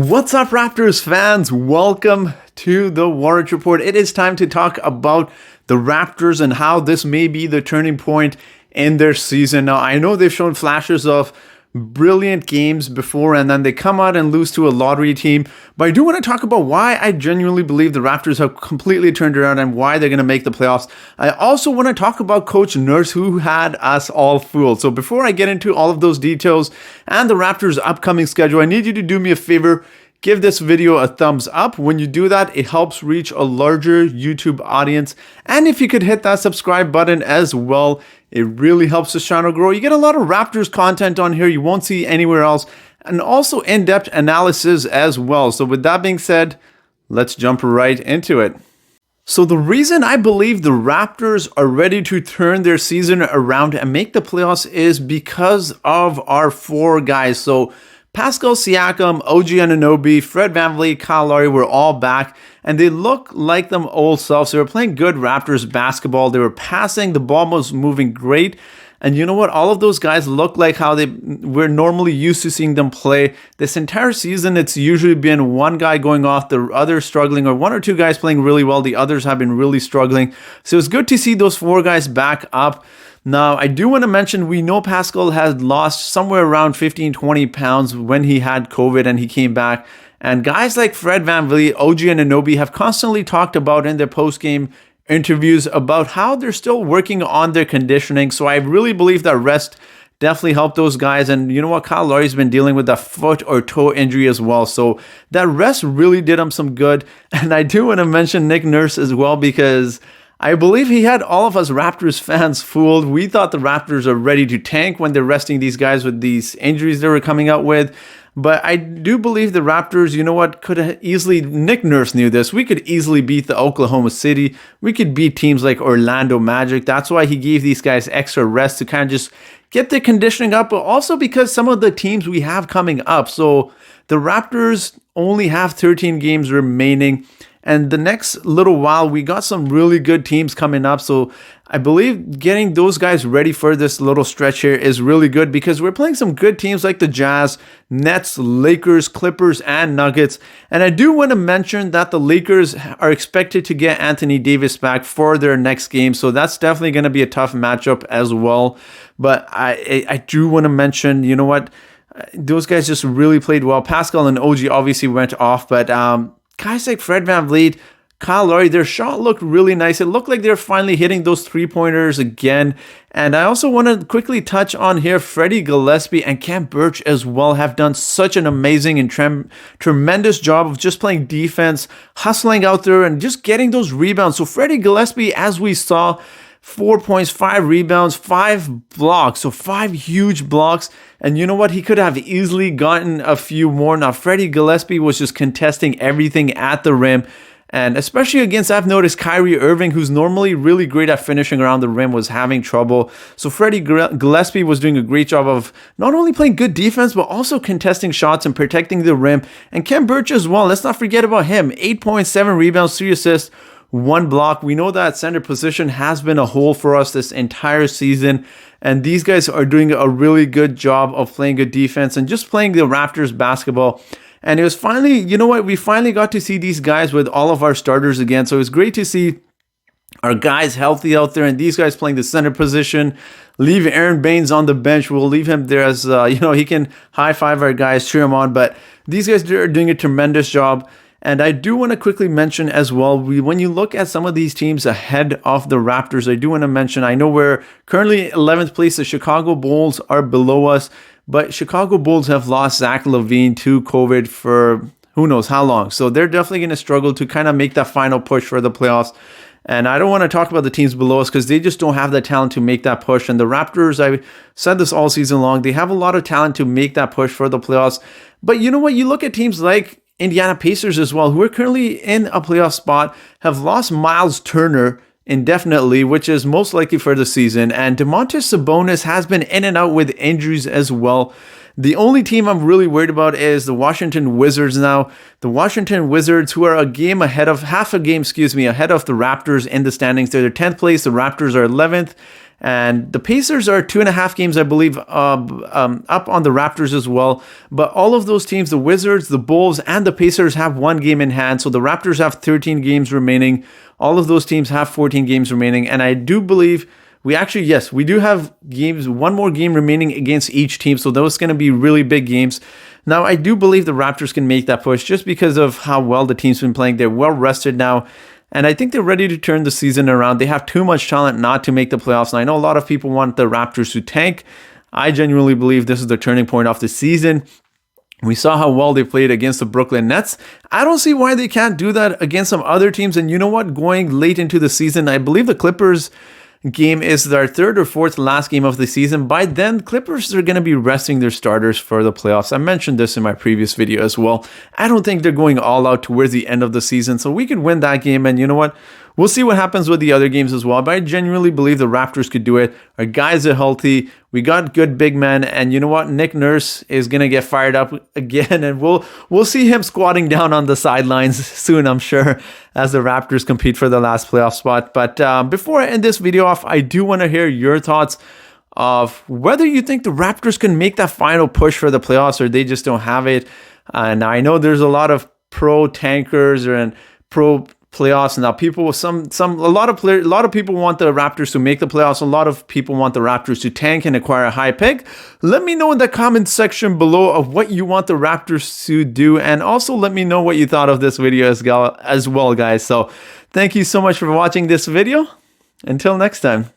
What's up, Raptors fans? Welcome to the Warrant Report. It is time to talk about the Raptors and how this may be the turning point in their season. Now, I know they've shown flashes of brilliant games before, and then they come out and lose to a lottery team. But I do want to talk about why I genuinely believe the Raptors have completely turned around and why they're going to make the playoffs. I also want to talk about Coach Nurse, who had us all fooled. So before I get into all of those details and the Raptors' upcoming schedule, I need you to do me a favor. Give this video a thumbs up. When you do that, it helps reach a larger YouTube audience. And if you could hit that subscribe button as well, it really helps the channel grow. You get a lot of Raptors content on here you won't see anywhere else, and also in-depth analysis as well. So with that being said, let's jump right into it. So the reason I believe the Raptors are ready to turn their season around and make the playoffs is because of our four guys. So Pascal Siakam, OG Anunoby, Fred VanVleet, Kyle Lowry were all back, and they look like them old selves. They were playing good Raptors basketball. They were passing. The ball was moving great. And you know what? All of those guys look like how we're normally used to seeing them play. This entire season, it's usually been one guy going off, the other struggling, or one or two guys playing really well. The others have been really struggling. So it's good to see those four guys back up. Now, I do want to mention, we know Pascal had lost somewhere around 15, 20 pounds when he had COVID and he came back. And guys like Fred VanVleet, OG Anunoby have constantly talked about in their post-game interviews about how they're still working on their conditioning. So I really believe that rest definitely helped those guys. And you know what? Kyle Lowry's been dealing with a foot or toe injury as well. So that rest really did him some good. And I do want to mention Nick Nurse as well, because I believe he had all of us Raptors fans fooled. We thought the Raptors are ready to tank when they're resting these guys with these injuries they were coming out with. But I do believe the Raptors, you know what, could have easily, Nick Nurse knew this, we could easily beat the Oklahoma City. We could beat teams like Orlando Magic. That's why he gave these guys extra rest to kind of just get their conditioning up, but also because some of the teams we have coming up. So the Raptors only have 13 games remaining. And the next little while, we got some really good teams coming up. So I believe getting those guys ready for this little stretch here is really good, because we're playing some good teams like the Jazz, Nets, Lakers, Clippers, and Nuggets. And I do want to mention that the Lakers are expected to get Anthony Davis back for their next game. So that's definitely going to be a tough matchup as well. But I do want to mention, you know what, those guys just really played well. Pascal and OG obviously went off, but guys like Fred VanVleet, Kyle Lowry, their shot looked really nice. It looked like they're finally hitting those three-pointers again. And I also want to quickly touch on here, Freddie Gillespie and Cam Birch as well have done such an amazing and tremendous job of just playing defense, hustling out there, and just getting those rebounds. So Freddie Gillespie, as we saw, 4 points, 5 rebounds, 5 blocks. So 5 huge blocks. And you know what? He could have easily gotten a few more. Now, Freddie Gillespie was just contesting everything at the rim. And especially against, I've noticed Kyrie Irving, who's normally really great at finishing around the rim, was having trouble. So Freddie Gillespie was doing a great job of not only playing good defense, but also contesting shots and protecting the rim. And Cam Birch as well. Let's not forget about him. 8.7 rebounds, 3 assists, 1 block. We know that center position has been a hole for us this entire season. And these guys are doing a really good job of playing good defense and just playing the Raptors basketball. And it was finally, you know what, we finally got to see these guys with all of our starters again. So it was great to see our guys healthy out there and these guys playing the center position. Leave Aaron Baines on the bench. We'll leave him there as, he can high-five our guys, cheer him on. But these guys are doing a tremendous job. And I do want to quickly mention as well, when you look at some of these teams ahead of the Raptors, I do want to mention, I know we're currently 11th place. The Chicago Bulls are below us, but Chicago Bulls have lost Zach LaVine to COVID for who knows how long. So they're definitely going to struggle to kind of make that final push for the playoffs. And I don't want to talk about the teams below us because they just don't have the talent to make that push. And the Raptors, I said this all season long, they have a lot of talent to make that push for the playoffs. But you know what? You look at teams like Indiana Pacers as well, who are currently in a playoff spot, have lost Miles Turner indefinitely, which is most likely for the season. And Domantas Sabonis has been in and out with injuries as well. The only team I'm really worried about is the Washington Wizards now. The Washington Wizards, who are half a game ahead of the Raptors in the standings. They're 10th place. The Raptors are 11th. And the Pacers are 2.5 games, I believe, up on the Raptors as well. But all of those teams, the Wizards, the Bulls, and the Pacers have 1 game in hand. So the Raptors have 13 games remaining. All of those teams have 14 games remaining. And I do believe yes, we do have games, 1 more game remaining against each team. So those are going to be really big games. Now, I do believe the Raptors can make that push just because of how well the team's been playing. They're well rested now. And I think they're ready to turn the season around. They have too much talent not to make the playoffs. And I know a lot of people want the Raptors to tank. I genuinely believe this is the turning point of the season. We saw how well they played against the Brooklyn Nets. I don't see why they can't do that against some other teams. And you know what? Going late into the season, I believe the Clippers game is their 3rd or 4th last game of the season. By then, Clippers are going to be resting their starters for the playoffs. I mentioned this in my previous video as well. I don't think they're going all out towards the end of the season, so we could win that game. And you know what? We'll see what happens with the other games as well, but I genuinely believe the Raptors could do it. Our guys are healthy. We got good big men, and you know what? Nick Nurse is going to get fired up again, and we'll see him squatting down on the sidelines soon, I'm sure, as the Raptors compete for the last playoff spot. But before I end this video off, I do want to hear your thoughts of whether you think the Raptors can make that final push for the playoffs or they just don't have it. And I know there's a lot of pro tankers and pro playoffs now. A lot of people want the Raptors to make the playoffs. A lot of people want the Raptors to tank and acquire a high pick. Let me know in the comment section below of what you want the Raptors to do, and also let me know what you thought of this video as well, guys. So thank you so much for watching this video. Until next time.